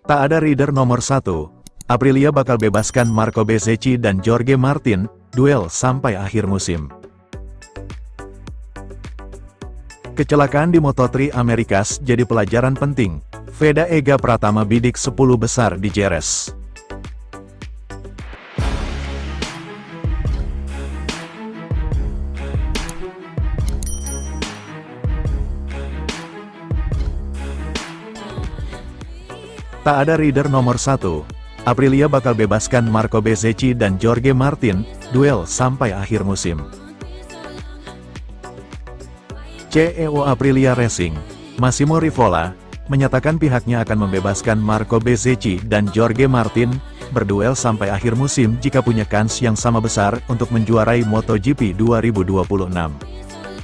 Tak ada rider nomor 1. Aprilia bakal bebaskan Marco Bezzecchi dan Jorge Martin, duel sampai akhir musim. Kecelakaan di Moto3 Americas jadi pelajaran penting. Veda Ega Pratama bidik 10 besar di Jerez. Tak ada rider nomor 1. Aprilia bakal bebaskan Marco Bezzecchi dan Jorge Martin, duel sampai akhir musim. CEO Aprilia Racing, Massimo Rivola, menyatakan pihaknya akan membebaskan Marco Bezzecchi dan Jorge Martin, berduel sampai akhir musim jika punya kans yang sama besar untuk menjuarai MotoGP 2026.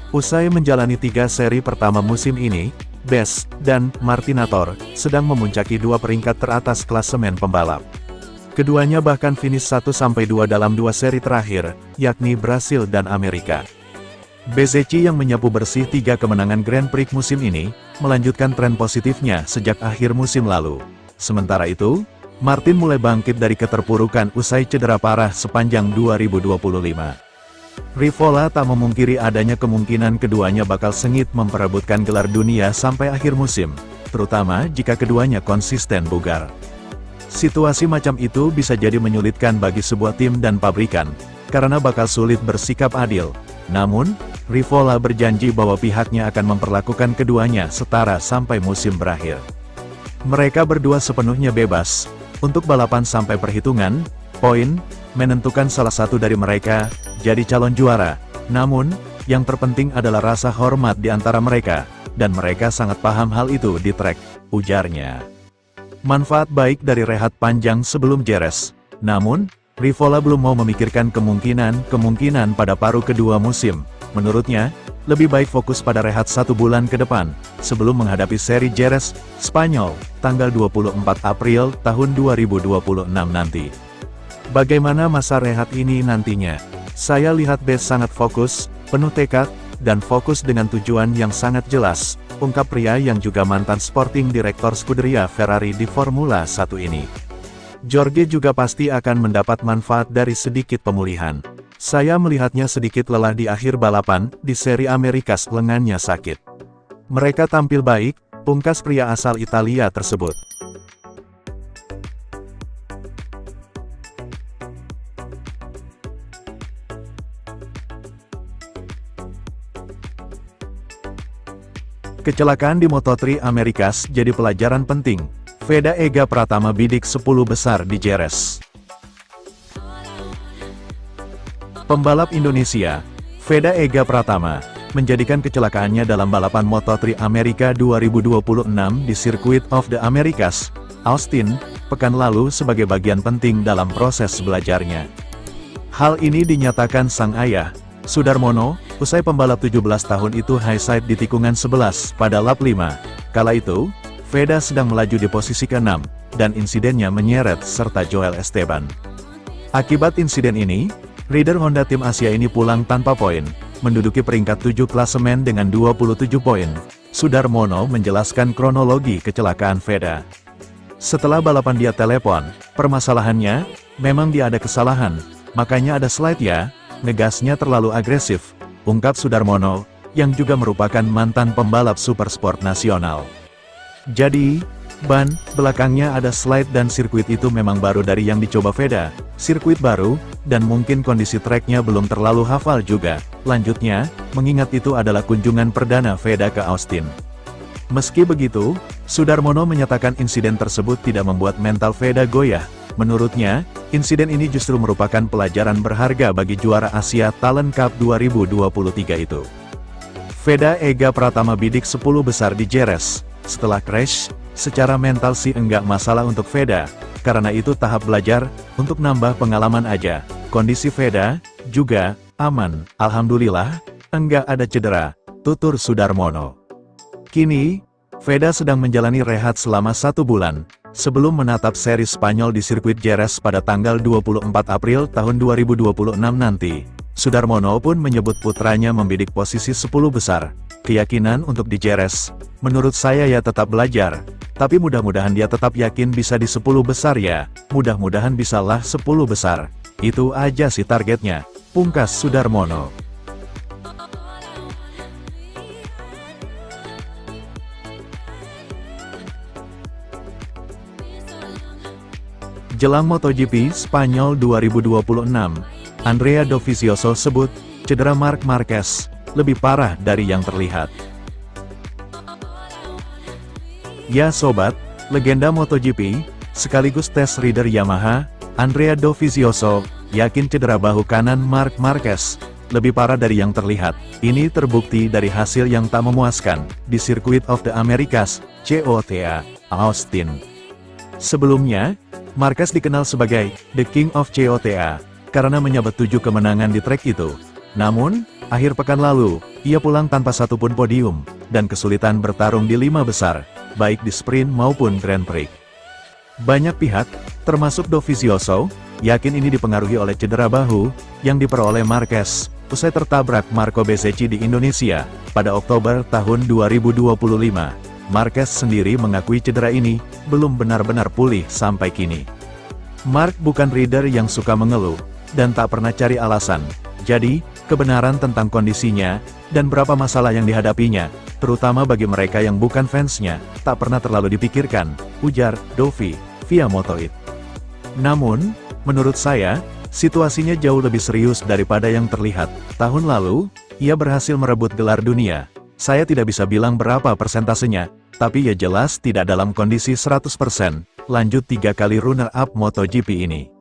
Usai menjalani 3 seri pertama musim ini, Bez dan Martinator sedang memuncaki 2 peringkat teratas klasemen pembalap. Keduanya bahkan finish 1-2 dalam 2 seri terakhir, yakni Brasil dan Amerika. Bezzecchi yang menyapu bersih 3 kemenangan Grand Prix musim ini, melanjutkan tren positifnya sejak akhir musim lalu. Sementara itu, Martin mulai bangkit dari keterpurukan usai cedera parah sepanjang 2025. Rivola tak memungkiri adanya kemungkinan keduanya bakal sengit memperebutkan gelar dunia sampai akhir musim, terutama jika keduanya konsisten bugar. Situasi macam itu bisa jadi menyulitkan bagi sebuah tim dan pabrikan, karena bakal sulit bersikap adil. Namun, Rivola berjanji bahwa pihaknya akan memperlakukan keduanya setara sampai musim berakhir. Mereka berdua sepenuhnya bebas untuk balapan sampai perhitungan poin, menentukan salah satu dari mereka jadi calon juara. Namun, yang terpenting adalah rasa hormat di antara mereka, dan mereka sangat paham hal itu di trek, ujarnya. Manfaat baik dari rehat panjang sebelum Jerez. Namun, Rivola belum mau memikirkan kemungkinan pada paruh kedua musim. Menurutnya, lebih baik fokus pada rehat 1 bulan ke depan, sebelum menghadapi seri Jerez, Spanyol, tanggal 24 April tahun 2026 nanti. Bagaimana masa rehat ini nantinya? Saya lihat Bez sangat fokus, penuh tekad, dan fokus dengan tujuan yang sangat jelas, ungkap pria yang juga mantan sporting direktor Scuderia Ferrari di Formula 1 ini. Jorge juga pasti akan mendapat manfaat dari sedikit pemulihan. Saya melihatnya sedikit lelah di akhir balapan, di seri Americas lengannya sakit. Mereka tampil baik, pungkas pria asal Italia tersebut. Kecelakaan di Moto3 Americas jadi pelajaran penting. Veda Ega Pratama bidik 10 besar di Jerez. Pembalap Indonesia, Veda Ega Pratama, menjadikan kecelakaannya dalam balapan Moto3 Amerika 2026 di Circuit of the Americas, Austin, pekan lalu sebagai bagian penting dalam proses belajarnya. Hal ini dinyatakan sang ayah, Sudarmono, usai pembalap 17 tahun itu high side di tikungan 11 pada lap 5. Kala itu, Veda sedang melaju di posisi ke-6, dan insidennya menyeret serta Joel Esteban. Akibat insiden ini, rider Honda tim Asia ini pulang tanpa poin, menduduki peringkat 7 klasemen dengan 27 poin. Sudarmono menjelaskan kronologi kecelakaan Veda. Setelah balapan dia telepon, permasalahannya, memang dia ada kesalahan, makanya ada slide ya, ngegasnya terlalu agresif, ungkap Sudarmono, yang juga merupakan mantan pembalap supersport nasional. Jadi, ban belakangnya ada slide dan sirkuit itu memang baru dari yang dicoba Veda, sirkuit baru, dan mungkin kondisi treknya belum terlalu hafal juga. Lanjutnya, mengingat itu adalah kunjungan perdana Veda ke Austin. Meski begitu, Sudarmono menyatakan insiden tersebut tidak membuat mental Veda goyah. Menurutnya, insiden ini justru merupakan pelajaran berharga bagi juara Asia Talent Cup 2023 itu. Veda Ega Pratama bidik 10 besar di Jerez. Setelah crash, secara mental sih enggak masalah untuk Veda, karena itu tahap belajar, untuk nambah pengalaman aja. Kondisi Veda, juga, aman, alhamdulillah, enggak ada cedera, tutur Sudarmono. Kini, Veda sedang menjalani rehat selama 1 bulan, sebelum menatap seri Spanyol di sirkuit Jerez pada tanggal 24 April tahun 2026 nanti. Sudarmono pun menyebut putranya membidik posisi 10 besar. Keyakinan untuk di Jerez, menurut saya ya tetap belajar, Tapi mudah-mudahan dia tetap yakin bisa di 10 besar ya, mudah-mudahan bisalah 10 besar. Itu aja sih targetnya, pungkas Sudarmono. Jelang MotoGP Spanyol 2026, Andrea Dovizioso sebut, cedera Marc Marquez lebih parah dari yang terlihat. Ya sobat, legenda MotoGP, sekaligus test rider Yamaha, Andrea Dovizioso, yakin cedera bahu kanan Marc Marquez lebih parah dari yang terlihat. Ini terbukti dari hasil yang tak memuaskan di Circuit of the Americas, COTA, Austin. Sebelumnya, Marquez dikenal sebagai The King of COTA, karena menyabet 7 kemenangan di trek itu. Namun, akhir pekan lalu, ia pulang tanpa satupun podium, dan kesulitan bertarung di 5 besar, baik di sprint maupun Grand Prix. Banyak pihak, termasuk Dovizioso, yakin ini dipengaruhi oleh cedera bahu, yang diperoleh Marquez, usai tertabrak Marco Bezzecchi di Indonesia, pada Oktober tahun 2025. Marquez sendiri mengakui cedera ini, belum benar-benar pulih sampai kini. Marc bukan rider yang suka mengeluh, dan tak pernah cari alasan. Jadi, kebenaran tentang kondisinya, dan berapa masalah yang dihadapinya, terutama bagi mereka yang bukan fansnya, tak pernah terlalu dipikirkan, ujar Dovi, via Motoit. Namun, menurut saya, situasinya jauh lebih serius daripada yang terlihat. Tahun lalu, ia berhasil merebut gelar dunia. Saya tidak bisa bilang berapa persentasenya, tapi ya jelas tidak dalam kondisi 100%, lanjut 3 kali runner-up MotoGP ini.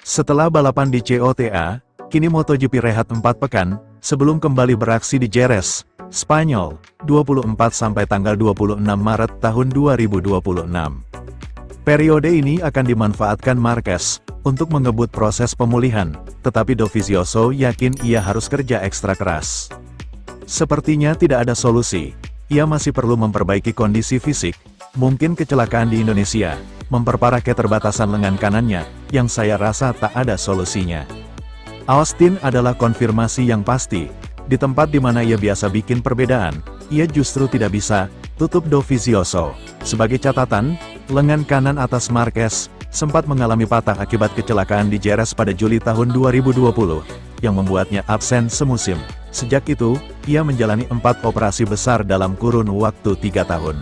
Setelah balapan di COTA, kini MotoGP rehat 4 pekan, sebelum kembali beraksi di Jerez, Spanyol, 24 sampai tanggal 26 Maret tahun 2026. Periode ini akan dimanfaatkan Marquez untuk mengebut proses pemulihan, tetapi Dovizioso yakin ia harus kerja ekstra keras. Sepertinya tidak ada solusi. Ia masih perlu memperbaiki kondisi fisik, mungkin kecelakaan di Indonesia, memperparah keterbatasan lengan kanannya, yang saya rasa tak ada solusinya. Austin adalah konfirmasi yang pasti, di tempat di mana ia biasa bikin perbedaan, ia justru tidak bisa, tutup Dovizioso. Sebagai catatan, lengan kanan atas Marquez, sempat mengalami patah akibat kecelakaan di Jerez pada Juli tahun 2020, yang membuatnya absen semusim. Sejak itu, ia menjalani 4 operasi besar dalam kurun waktu 3 tahun.